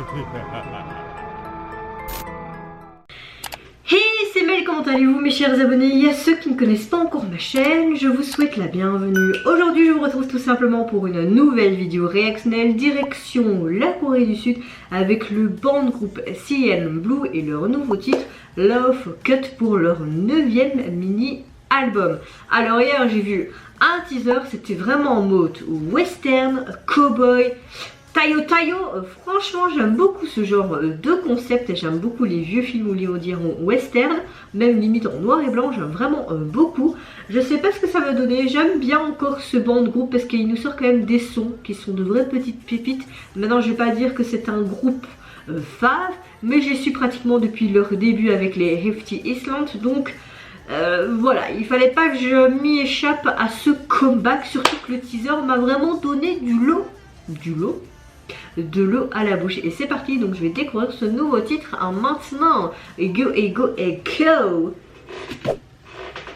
Hey, c'est Mel, comment allez-vous mes chers abonnés? Il y a ceux qui ne connaissent pas encore ma chaîne, je vous souhaite la bienvenue. Aujourd'hui je vous retrouve tout simplement pour une nouvelle vidéo réactionnelle direction la Corée du Sud avec le band groupe CN Blue et leur nouveau titre Love Cut pour leur 9e mini album. Alors hier j'ai vu un teaser, c'était vraiment en mode western, cowboy, taillot. Franchement j'aime beaucoup ce genre de concept et j'aime beaucoup les vieux films hollywoodiens western, même limite en noir et blanc, j'aime vraiment beaucoup. Je sais pas ce que ça va donner, j'aime bien encore ce band groupe parce qu'il nous sort quand même des sons qui sont de vraies petites pépites. Maintenant je vais pas dire que c'est un groupe fave, mais j'ai su pratiquement depuis leur début avec les Hefty Island, donc voilà, il fallait pas que je m'y échappe à ce comeback, surtout que le teaser m'a vraiment donné de l'eau à la bouche. Et c'est parti, donc je vais découvrir ce nouveau titre en maintenant. Go.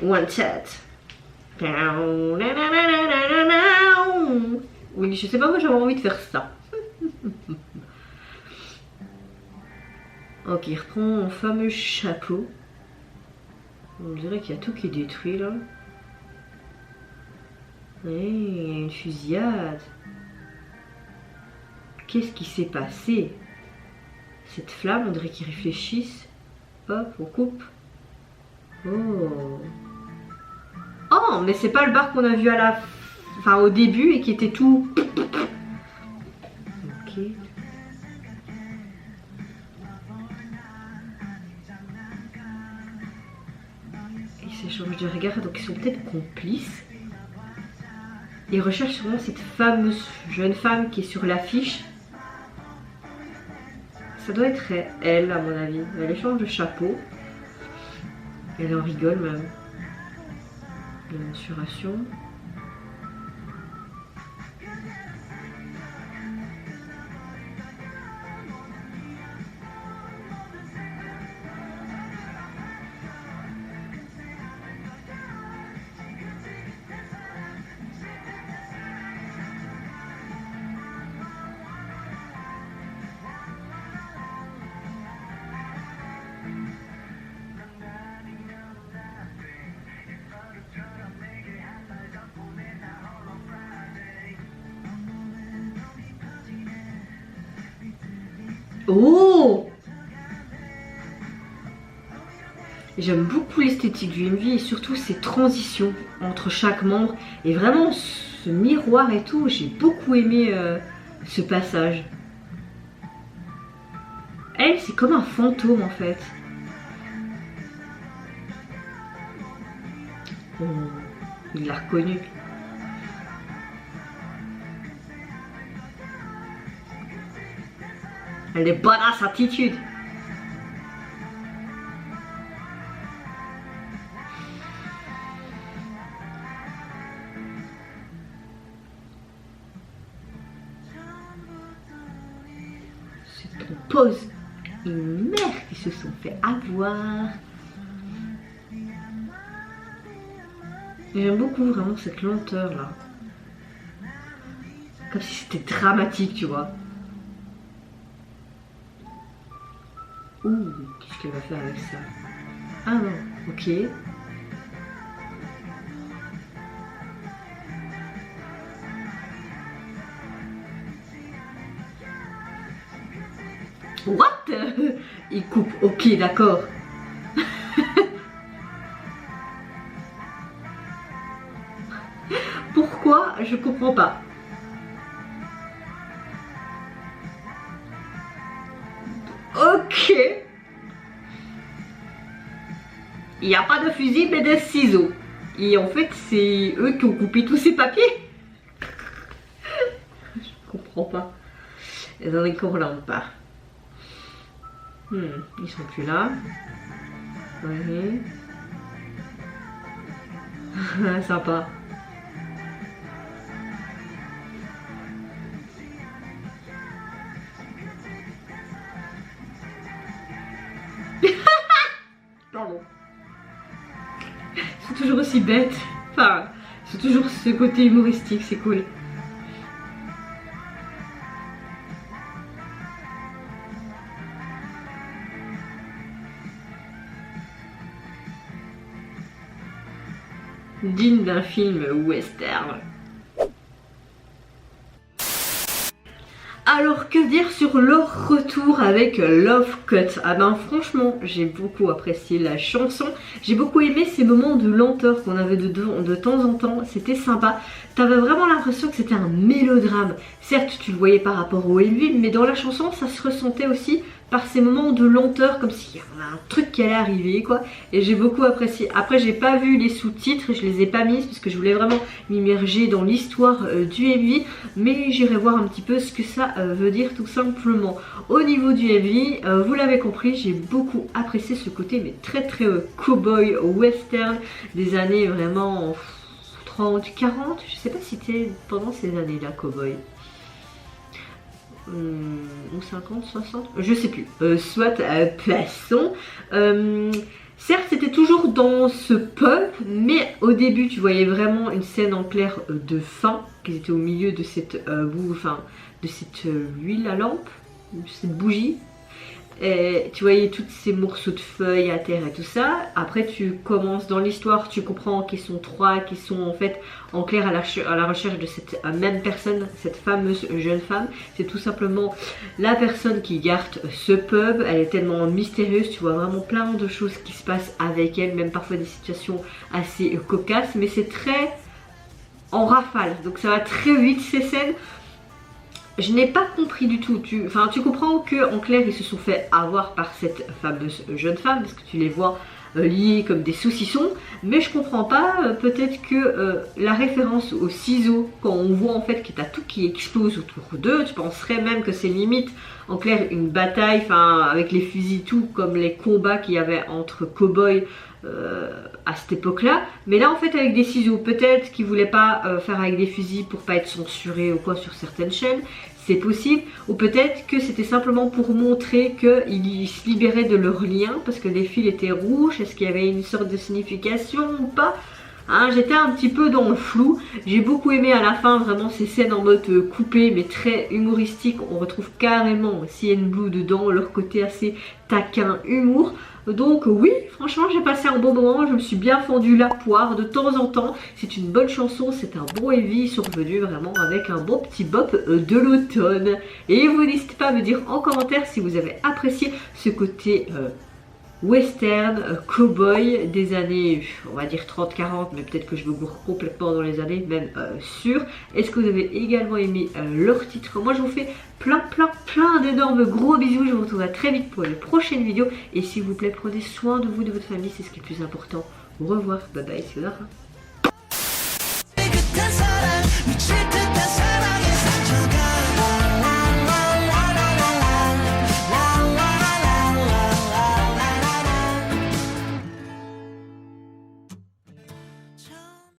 One shot. Oui, je sais pas, moi j'avais envie de faire ça. Ok, il reprend mon fameux chapeau. On dirait qu'il y a tout qui est détruit là. Hey, il y a une fusillade. Qu'est-ce qui s'est passé? Cette flamme, on dirait qu'ils réfléchissent. Hop, on coupe. Oh. Oh, mais c'est pas le bar qu'on a vu à la... Enfin, au début et qui était tout... Ok. Ils s'échangent de regards, donc ils sont peut-être complices. Ils recherchent sûrement cette fameuse jeune femme qui est sur l'affiche. Ça doit être elle, à mon avis. Elle échange de chapeau. Elle en rigole même. De la mensuration. Oh! J'aime beaucoup l'esthétique du MV et surtout ces transitions entre chaque membre. Et vraiment ce miroir et tout, j'ai beaucoup aimé ce passage. Elle, c'est comme un fantôme en fait. Oh, il l'a reconnue. Elle est bonne à sa attitude. C'est ton pose. Une merde qui se sont fait avoir. J'aime beaucoup vraiment cette lenteur là. Comme si c'était dramatique, tu vois. Ouh, qu'est-ce qu'elle va faire avec ça? Ah non, ok. What? Il coupe, ok, d'accord. Pourquoi? Je comprends pas. Ok. Il n'y a pas de fusil mais des ciseaux. Et en fait c'est eux qui ont coupé tous ces papiers. Je comprends pas. Ils en écorlent pas. Ils sont plus là. Oui. Sympa. Pardon. Ils sont toujours aussi bêtes. Enfin, c'est toujours ce côté humoristique, c'est cool. digne d'un film western. Alors que dire sur leur retour avec Love Cut? Ah ben franchement j'ai beaucoup apprécié la chanson, j'ai beaucoup aimé ces moments de lenteur qu'on avait de temps en temps, c'était sympa. T'avais vraiment l'impression que c'était un mélodrame, certes tu le voyais par rapport au MV, mais dans la chanson ça se ressentait aussi par ces moments de lenteur, comme s'il y avait un truc qui allait arriver quoi, et j'ai beaucoup apprécié. Après j'ai pas vu les sous-titres, je les ai pas mis parce que je voulais vraiment m'immerger dans l'histoire du MV, mais j'irai voir un petit peu ce que ça veut dire tout simplement. Au niveau du MV, vous l'avez compris, j'ai beaucoup apprécié ce côté mais très cowboy western des années vraiment 30, 40, je sais pas si c'était pendant ces années là cowboy. Ou 50, 60, je sais plus, soit passons. Certes c'était toujours dans ce pub, mais au début tu voyais vraiment une scène en clair de fin, qu'ils étaient au milieu de cette de cette huile à lampe, de cette bougie. Et tu voyais tous ces morceaux de feuilles à terre et tout ça. Après tu commences dans l'histoire, tu comprends qu'ils sont trois, qui sont en fait en clair à la recherche de cette même personne, cette fameuse jeune femme. C'est tout simplement la personne qui garde ce pub. Elle est tellement mystérieuse, tu vois vraiment plein de choses qui se passent avec elle, même parfois des situations assez cocasses, mais c'est très en rafale, donc ça va très vite ces scènes. Je n'ai pas compris du tout, tu comprends que en clair ils se sont fait avoir par cette fameuse jeune femme parce que tu les vois liés comme des saucissons, mais je comprends pas, peut-être que la référence aux ciseaux, quand on voit en fait qu'il y a tout qui explose autour d'eux, tu penserais même que c'est limite en clair une bataille, avec les fusils tout, comme les combats qu'il y avait entre cow-boys à cette époque-là, mais là en fait avec des ciseaux, peut-être qu'ils voulaient pas faire avec des fusils pour pas être censurés ou quoi sur certaines chaînes, c'est possible, ou peut-être que c'était simplement pour montrer qu'ils se libéraient de leurs liens parce que les fils étaient rouges. Est-ce qu'il y avait une sorte de signification ou pas? Hein, j'étais un petit peu dans le flou. J'ai beaucoup aimé à la fin vraiment ces scènes en mode coupé mais très humoristique. On retrouve carrément CN Blue dedans, leur côté assez taquin, humour. Donc oui, franchement j'ai passé un bon moment, je me suis bien fendu la poire de temps en temps. C'est une bonne chanson, c'est un bon heavy, ils sont revenus vraiment avec un bon petit bop de l'automne. Et vous n'hésitez pas à me dire en commentaire si vous avez apprécié ce côté western, cowboy des années, on va dire 30-40, mais peut-être que je me gourre complètement dans les années, même sûr. Est-ce que vous avez également aimé leur titre? Moi je vous fais plein d'énormes gros bisous, je vous retrouve très vite pour une prochaine vidéo. Et s'il vous plaît, prenez soin de vous, de votre famille, c'est ce qui est le plus important. Au revoir, bye bye, c'est Lara.